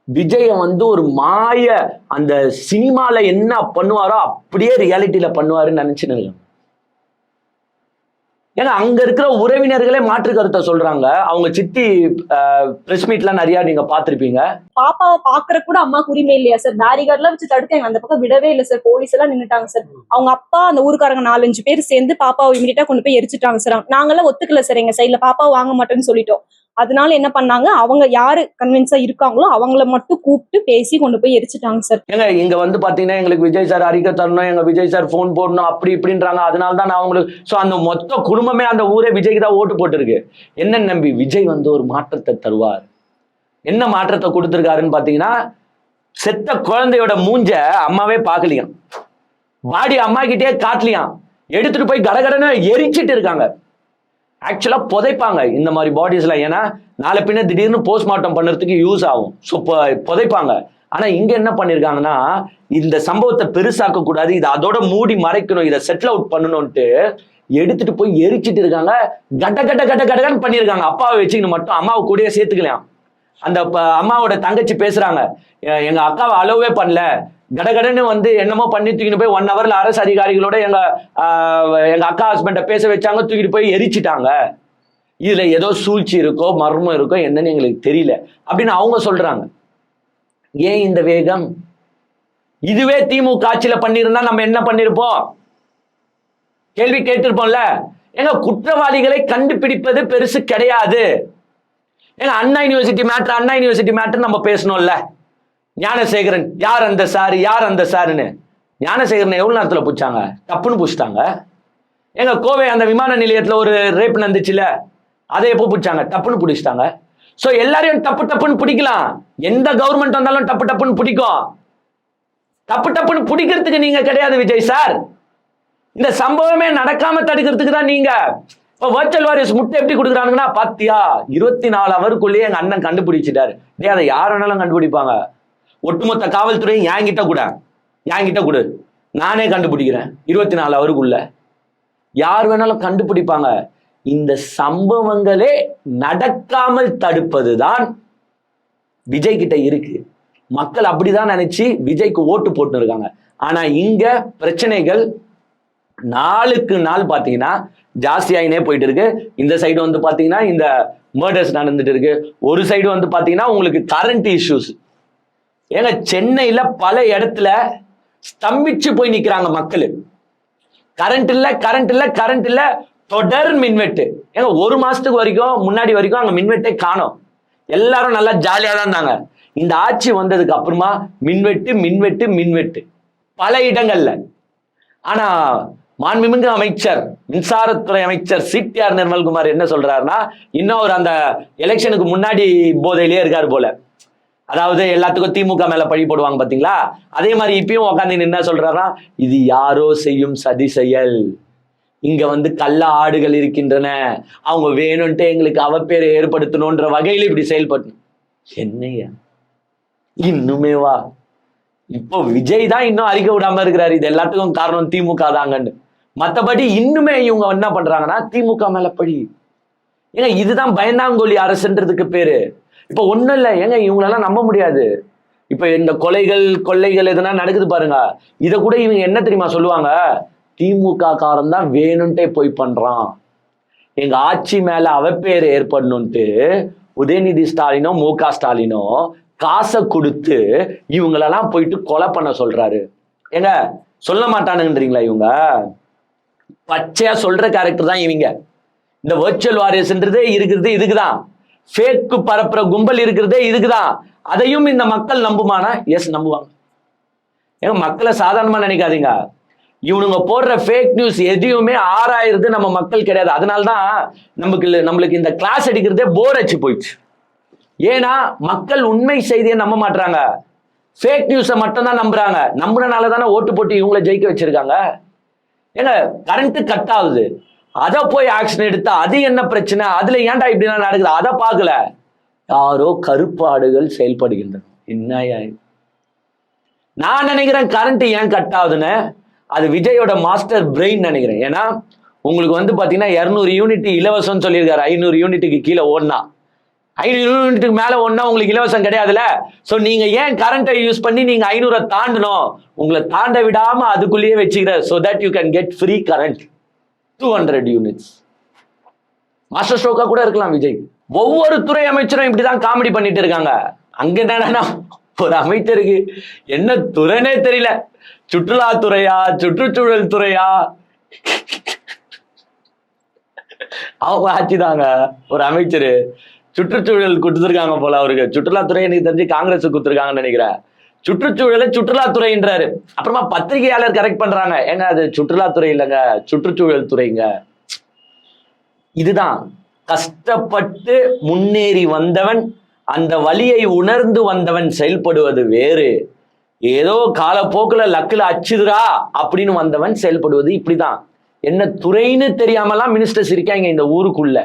விஜய வந்து ஒரு மாய அந்த சினிமால என்ன பண்ணுவாரோ அப்படியே ரியாலிட்டியில பண்ணுவாருன்னு நினைச்சுன்னு. ஏன்னா அங்க இருக்கிற உறவினர்களே மாற்று கருத்தை சொல்றாங்க. அவங்க சித்தி பிரஸ் மீட்லாம் நிறைய நீங்க பாத்திருப்பீங்க. பாப்பாவை பாக்குற கூட அம்மாக்கு உரிமை இல்லையா சார்? பேரிகார்ட்லாம் வச்சு தடுத்தாங்க, அந்த பக்கம் விடவே இல்லை சார். போலீஸ் எல்லாம் நின்னுட்டாங்க சார். அவங்க அப்பா அந்த ஊருக்காரங்க 4-5 பேர் சேர்ந்து பாப்பாவை இமீடியட்டா கொண்டு போய் எரிச்சுட்டாங்க சார். நாங்கெல்லாம் ஒத்துக்கல சார், எங்க சைட்ல பாப்பாவை வாங்க மாட்டேன்னு சொல்லிட்டோம். அதனால என்ன பண்ணாங்க, அவங்க யாரு கன்வின்ஸா இருக்காங்களோ அவங்கள மட்டும் கூப்பிட்டு பேசி கொண்டு போய் எரிச்சுட்டாங்க சார். ஏங்க இங்க வந்து பாத்தீங்கன்னா எங்களுக்கு விஜய் சார் அறிக்கை தரணும், எங்க விஜய் சார் போன் போடணும் அப்படி இப்படின்றாங்க. அதனால தான் நான் அவங்களுக்கு சோ அந்த மொத்த குடும்பமே அந்த ஊரே விஜய்க்கு தான் ஓட்டு போட்டுருக்கு. என்ன நம்பி விஜய் வந்து ஒரு மாற்றத்தை தருவார். என்ன மாற்றத்தை கொடுத்திருக்காருன்னு பாத்தீங்கன்னா, செத்த குழந்தையோட மூஞ்ச அம்மாவே பார்க்கலையாம், பாடி அம்மா கிட்டே காட்டலையாம், எடுத்துட்டு போய் கடகடன்னு எரிச்சிட்டு இருக்காங்க. ஆக்சுவலா புதைப்பாங்க இந்த மாதிரி பாடிஸ்ல, ஏன்னா நாளை பின்ன திடீர்னு போஸ்ட்மார்ட்டம் பண்ணுறதுக்கு யூஸ் ஆகும். ஸோ புதைப்பாங்க. ஆனா இங்க என்ன பண்ணிருக்காங்கன்னா, இந்த சம்பவத்தை பெருசாக்க கூடாது, இதை அதோட மூடி மறைக்கணும், இதை செட்டில் அவுட் பண்ணணும்ட்டு எடுத்துட்டு போய் எரிச்சிட்டு இருக்காங்க. கட்ட கட்ட கட்ட கட்டன்னு பண்ணியிருக்காங்க. அப்பாவை வச்சுக்கணும் மட்டும் அம்மாவை கூடயே சேர்த்துக்கலாம். அந்த அம்மாவோட தங்கச்சி பேசுறாங்க, எங்க அக்காவை அலோவே பண்ணல, கடகடன்னு வந்து என்னமோ பண்ணி தூக்கிட்டு போய் 1 ஹவர்ல அரசு அதிகாரிகளோட எங்க அக்கா ஹஸ்பண்ட பேச வச்சாங்க, தூக்கிட்டு போய் எரிச்சிட்டாங்க. இதுல ஏதோ சூழ்ச்சி இருக்கோ மர்மம் இருக்கோ என்னன்னு எங்களுக்கு தெரியல அப்படின்னு அவங்க சொல்றாங்க. ஏன் இந்த வேகம்? இதுவே திமுக ஆட்சியில பண்ணியிருந்தா நம்ம என்ன பண்ணிருப்போம்? கேள்வி கேட்டிருப்போம்ல. ஏங்க குற்றவாளிகளை கண்டுபிடிப்பது பெருசு கிடையாது. ஏங்க அண்ணா யூனிவர்சிட்டி மேட்ரு நம்ம பேசணும்ல. ஞானசேகரன் யார் அந்த சாருன்னு ஞானசேகரன் எவ்வளவு நேரத்துல பிடிச்சாங்க? தப்புன்னு பிடிச்சிட்டாங்க. எங்க கோவை அந்த விமான நிலையத்துல ஒரு ரேப் நடந்துச்சுல, அதை எப்போ பிடிச்சாங்க? டப்புன்னு பிடிச்சிட்டாங்க. சோ எல்லாரையும் டப்புன்னு பிடிக்கலாம். எந்த கவர்மெண்ட் வந்தாலும் டப்புன்னு பிடிக்கும். டப்புன்னு பிடிக்கிறதுக்கு நீங்க கிடையாது விஜய் சார். இந்த சம்பவமே நடக்காம தடுக்கிறதுக்கு தான் நீங்க. இப்போ வர்ச்சுவல் வாரியர்ஸ் முட்டை எப்படி கொடுக்குறானுங்கன்னா பாத்தியா, 24 ஹவருக்குள்ளேயே எங்க அண்ணன் கண்டுபிடிச்சிட்டாரு. அதை யார் வேணாலும் கண்டுபிடிப்பாங்க. ஒட்டுமொத்த காவல்துறையும் என்கிட்ட கொடு, நானே கண்டுபிடிக்கிறேன் 24 ஹவருக்குள்ள. யார் வேணாலும் கண்டுபிடிப்பாங்க. இந்த சம்பவங்களே நடக்காமல் தடுப்பதுதான் விஜய் கிட்ட இருக்கு. மக்கள் அப்படிதான் நினைச்சு விஜய்க்கு ஓட்டு போட்டு இருக்காங்க. ஆனா இங்க பிரச்சனைகள் நாளுக்கு நாள் பாத்தீங்கன்னா ஜாஸ்தியாயினே போயிட்டு இருக்கு. இந்த சைடு வந்து பாத்தீங்கன்னா இந்த மர்டர்ஸ் நடந்துட்டு இருக்கு. ஒரு சைடு வந்து பாத்தீங்கன்னா உங்களுக்கு கரண்ட் இஷ்யூஸ். ஏங்க சென்னையில பல இடத்துல ஸ்தம்பிச்சு போய் நிக்கிறாங்க மக்கள். கரண்ட் இல்ல தொடர் மின்வெட்டு. ஏங்க ஒரு மாசத்துக்கு முன்னாடி வரைக்கும் அங்க மின்வெட்டே காணோம். எல்லாரும் நல்லா ஜாலியா தான் இருந்தாங்க. இந்த ஆட்சி வந்ததுக்கு அப்புறமா மின்வெட்டு பல இடங்கள்ல. ஆனா மாண்புமிகு அமைச்சர், மின்சாரத்துறை அமைச்சர் சிடிஆர் நிர்மல்குமார் என்ன சொல்றாருன்னா, இன்னும் ஒரு அந்த எலெக்ஷனுக்கு முன்னாடி போதையிலேயே இருக்காரு போல. அதாவது எல்லாத்துக்கும் திமுக மேல பழி போடுவாங்க பாத்தீங்களா, அதே மாதிரி இப்பயும் உட்காந்து என்ன சொல்றாருன்னா, இது யாரோ செய்யும் சதி செயல். இங்க வந்து கள்ள ஆடுகள் இருக்கின்றன, அவங்க வேணும்ட்டு எங்களுக்கு அவப்பேரை ஏற்படுத்தணும்ன்ற வகையில் இப்படி செயல்படணும். என்னையா இன்னுமே வா. இப்போ விஜய் தான் இன்னும் அறிக்கை விடாம இருக்கிறாரு, இது எல்லாத்துக்கும் காரணம் திமுக தாங்கன்னு. மற்றபடி இன்னுமே இவங்க என்ன பண்றாங்கன்னா திமுக மேல பழி. ஏங்க இதுதான் பயந்தாங்கோலி அரசுன்றதுக்கு பேரு. இப்ப ஒண்ணும் இல்லை ஏங்க, இவங்களெல்லாம் நம்ப முடியாது. இப்ப இந்த கொள்ளைகள் எதுனா நடக்குது பாருங்க, இதை கூட இவங்க என்ன தெரியுமா சொல்லுவாங்க, திமுக காரன் தான் வேணும்ட்டே போய் பண்றான், எங்க ஆட்சி மேல அவப்பேர் ஏற்படணும்ட்டு உதயநிதி ஸ்டாலினோ மு.க. ஸ்டாலினோ காசை கொடுத்து இவங்களெல்லாம் போயிட்டு கொலை பண்ண சொல்றாரு. ஏங்க சொல்ல மாட்டானுன்றீங்களா? இவங்க பச்சையா சொல்ற கேரக்டர் தான் இவங்க. இந்த வர்ச்சுவல் வாரியர்ஸ்ன்றதே இருக்கிறது இதுக்குதான். ஃபேக்கு பரப்புற கும்பல் இருக்கிறதே இதுக்குதான். அதையும் இந்த மக்கள் நம்புமானா? எஸ் நம்புவாங்க. ஏங்க மக்களை சாதாரணமா நினைக்காதீங்க. இவனுங்க போடுற ஃபேக் நியூஸ் எதையுமே ஆராயிறது நம்ம மக்கள் கிடையாது. அதனால்தான் நம்மளுக்கு இந்த கிளாஸ் எடுக்கிறதே போர் அடிச்சு போயிடுச்சு. ஏன்னா மக்கள் உண்மை செய்தியை நம்ப மாட்டாங்க, ஃபேக் நியூஸை மட்டும் தான் நம்புறாங்க. நம்புறனால தானே ஓட்டு போட்டு இவங்களை ஜெயிக்க வச்சிருக்காங்க. ஏங்க கரண்ட் கட் ஆகுது, அதை போய் ஆக்ஷன் எடுத்தா அது என்ன பிரச்சனை, அதுல ஏன்டா இப்படிலாம் நடக்குது அதை பார்க்கல. யாரோ கருப்பாடுகள் செயல்படுகின்றன. என்னையா நான் நினைக்கிறேன் கரண்ட் ஏன் கட் ஆகுதுன்னு, அது விஜயோட மாஸ்டர் பிரெயின் நினைக்கிறேன். ஏன்னா உங்களுக்கு வந்து பாத்தீங்கன்னா 200 யூனிட் இலவசம் சொல்லியிருக்காரு. 500 யூனிட்டுக்கு கீழே ஓடனா, 500 யூனிட்டுக்கு மேல ஓடனா உங்களுக்கு இலவசம் கிடையாதுல்ல. சோ நீங்க ஏன் கரண்ட்டை யூஸ் பண்ணி நீங்க 500 தாண்டணும், உங்களை தாண்ட விடாம அதுக்குள்ளேயே வச்சுக்கிற, so that you can get free current 200 units. Master ஸ்ட்ரோக்கா கூட இருக்கலாம் விஜய். ஒவ்வொரு துறை அமைச்சரும் இப்படிதான் காமெடி பண்ணிட்டு இருக்காங்க. அங்க என்னன்னா ஒரு அமைச்சருக்கு என்ன துறைனே தெரியல, சுற்றுலாத்துறையா சுற்றுச்சூழல் துறையா, அவங்க ஆட்சிதாங்க. ஒரு அமைச்சரு சுற்றுச்சூழல் கொடுத்துருக்காங்க போல அவருக்கு. சுற்றுலாத்துறை எனக்கு தெரிஞ்சு காங்கிரஸ் கொடுத்துருக்காங்கன்னு நினைக்கிறேன். சுற்றுச்சூழலை சுற்றுலாத்துறைன்றாரு. அப்புறமா பத்திரிகையாளர் கரெக்ட் பண்றாங்க, ஏங்க அது சுற்றுலாத்துறை இல்லைங்க, சுற்றுச்சூழல் துறைங்க. இதுதான் கஷ்டப்பட்டு முன்னேறி வந்தவன், அந்த வழியை உணர்ந்து வந்தவன் செயல்படுவது வேறு. ஏதோ காலப்போக்குல லக்குல அச்சுதுரா அப்படின்னு வந்தவன் செயல்படுவது இப்படிதான். என்ன துறைன்னு தெரியாமலாம் மினிஸ்டர்ஸ் இருக்காங்க இந்த ஊருக்குள்ள.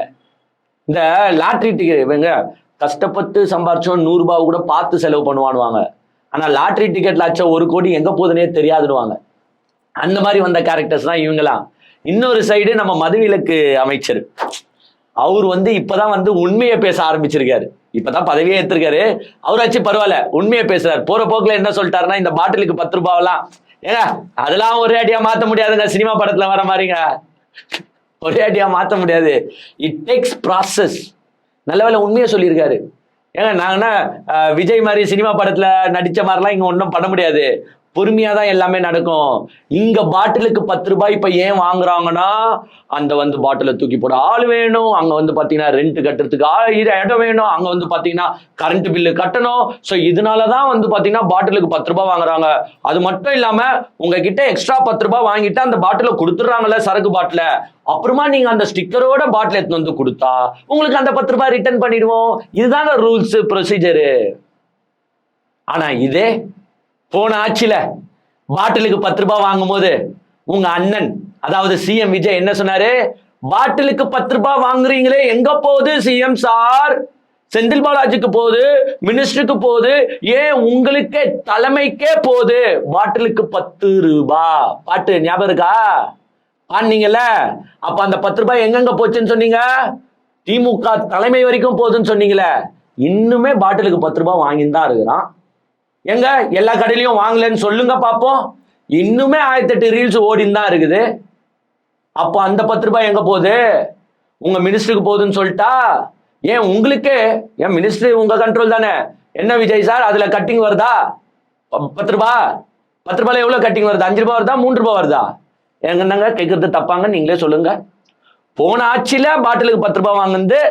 இந்த லாட்ரி டிக்கெட் இவங்க கஷ்டப்பட்டு சம்பாரிச்சோம் 100 ரூபாய் கூட பார்த்து செலவு பண்ணுவானுவாங்க. ஆனா லாட்ரி டிக்கெட்ல அச்ச 1 கோடி எங்க போதுன்னே தெரியாதுன்னுவாங்க. அந்த மாதிரி வந்த கேரக்டர்ஸ் தான் இவங்களாம். இன்னொரு சைடு நம்ம மதுவிலக்கு அமைச்சர், அவர் வந்து இப்பதான் வந்து உண்மையை பேச ஆரம்பிச்சிருக்காரு. இப்பதான் பதவியே ஏற்றிருக்காரு. அவராச்சும் பரவாயில்ல உண்மையை பேசுறாரு. போற போக்குல என்ன சொல்லிட்டாருன்னா, இந்த பாட்டிலுக்கு 10 ரூபாவெல்லாம் ஏங்க அதெல்லாம் ஒரே அடியா மாத்த முடியாதுங்க. சினிமா படத்துல வர மாதிரிங்க ஒரே அடியா மாத்த முடியாது. It takes process. நல்ல வேலை உண்மையை சொல்லியிருக்காரு. ஏங்க நாங்கன்னா விஜய் மாதிரி சினிமா படத்துல நடிச்ச மாதிரிலாம் இங்க ஒன்றும் பண்ண முடியாது. பொறுமையா தான் எல்லாமே நடக்கும். இங்க பாட்டிலுக்கு 10 ரூபாய் இப்ப ஏன் வாங்குறாங்கன்னா, அந்த வந்து பாட்டில தூக்கி போட ஆள் வேணும், அங்க வந்து பாத்தீங்கன்னா ரெண்ட் கட்டுறதுக்கு இடம் வேணும், அங்க வந்து பாத்தீங்கன்னா கரண்ட் பில்லு கட்டணும். ஸோ இதனாலதான் வந்து பாத்தீங்கன்னா பாட்டிலுக்கு 10 ரூபாய் வாங்குறாங்க. அது மட்டும் இல்லாம உங்ககிட்ட எக்ஸ்ட்ரா 10 ரூபாய் வாங்கிட்டு அந்த பாட்டில கொடுத்துடுறாங்கல்ல, சரக்கு பாட்டில, அப்புறமா நீங்க அந்த ஸ்டிக்கரோட பாட்டில் எடுத்து வந்து கொடுத்தா உங்களுக்கு அந்த 10 ரூபாய் ரிட்டர்ன் பண்ணிடுவோம். இதுதாங்க ரூல்ஸ் ப்ரொசீஜரு. ஆனா இதே போன ஆட்சியில பாட்டிலுக்கு 10 ரூபாய் வாங்கும் போது உங்க அண்ணன் அதாவது சிஎம் விஜய் என்ன சொன்னாரு? பாட்டிலுக்கு 10 ரூபாய் வாங்குறீங்களே, எங்க போகுது சிஎம் சார்? செந்தில் பாலாஜிக்கு போகுது, மினிஸ்டருக்கு போகுது, ஏன் உங்களுக்கே தலைமைக்கே போகுது. பாட்டிலுக்கு 10 ரூபாய் பாட்டு ஞாபகம் இருக்கா? ஆனீங்கல்ல. அப்ப அந்த 10 ரூபாய் எங்கெங்க போச்சுன்னு சொன்னீங்க? திமுக தலைமை வரைக்கும் போகுதுன்னு சொன்னீங்களே. இன்னுமே பாட்டிலுக்கு 10 ரூபாய் வாங்கின்னு தான் இருக்கிறான். எங்க எல்லா கடையிலையும் வாங்கலன்னு சொல்லுங்க பாப்போம். இன்னுமே 1008 ரீல்ஸ் ஓடின்னு தான் இருக்குது. அப்போ அந்த 10 ரூபாய் எங்க போகுது? உங்க மினிஸ்டருக்கு போகுதுன்னு சொல்லிட்டா? ஏன் உங்களுக்கு ஏன் மினிஸ்டர் உங்க கண்ட்ரோல் தானே? என்ன விஜய் சார் அதுல கட்டிங் வருதா? 10 ரூபாய் 10 ரூபாயில எவ்வளவு கட்டிங் வருதா? 5 ரூபாய் வருதா? 3 ரூபாய் வருதா? என்னங்க கேட்கறது தப்பாங்க, நீங்களே சொல்லுங்க. போன ஆட்சியில பாட்டிலுக்கு 10 ரூபாய் வாங்குறது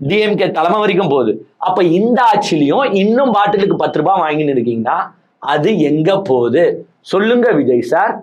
டிஎம்கே தலைமை வரைக்கும் போகுது. அப்ப இந்த ஆட்சியிலையும் இன்னும் பாட்டிலுக்கு 10 ரூபாய் வாங்கின்னு இருக்கீங்கன்னா அது எங்க போகுது சொல்லுங்க விஜய் சார்.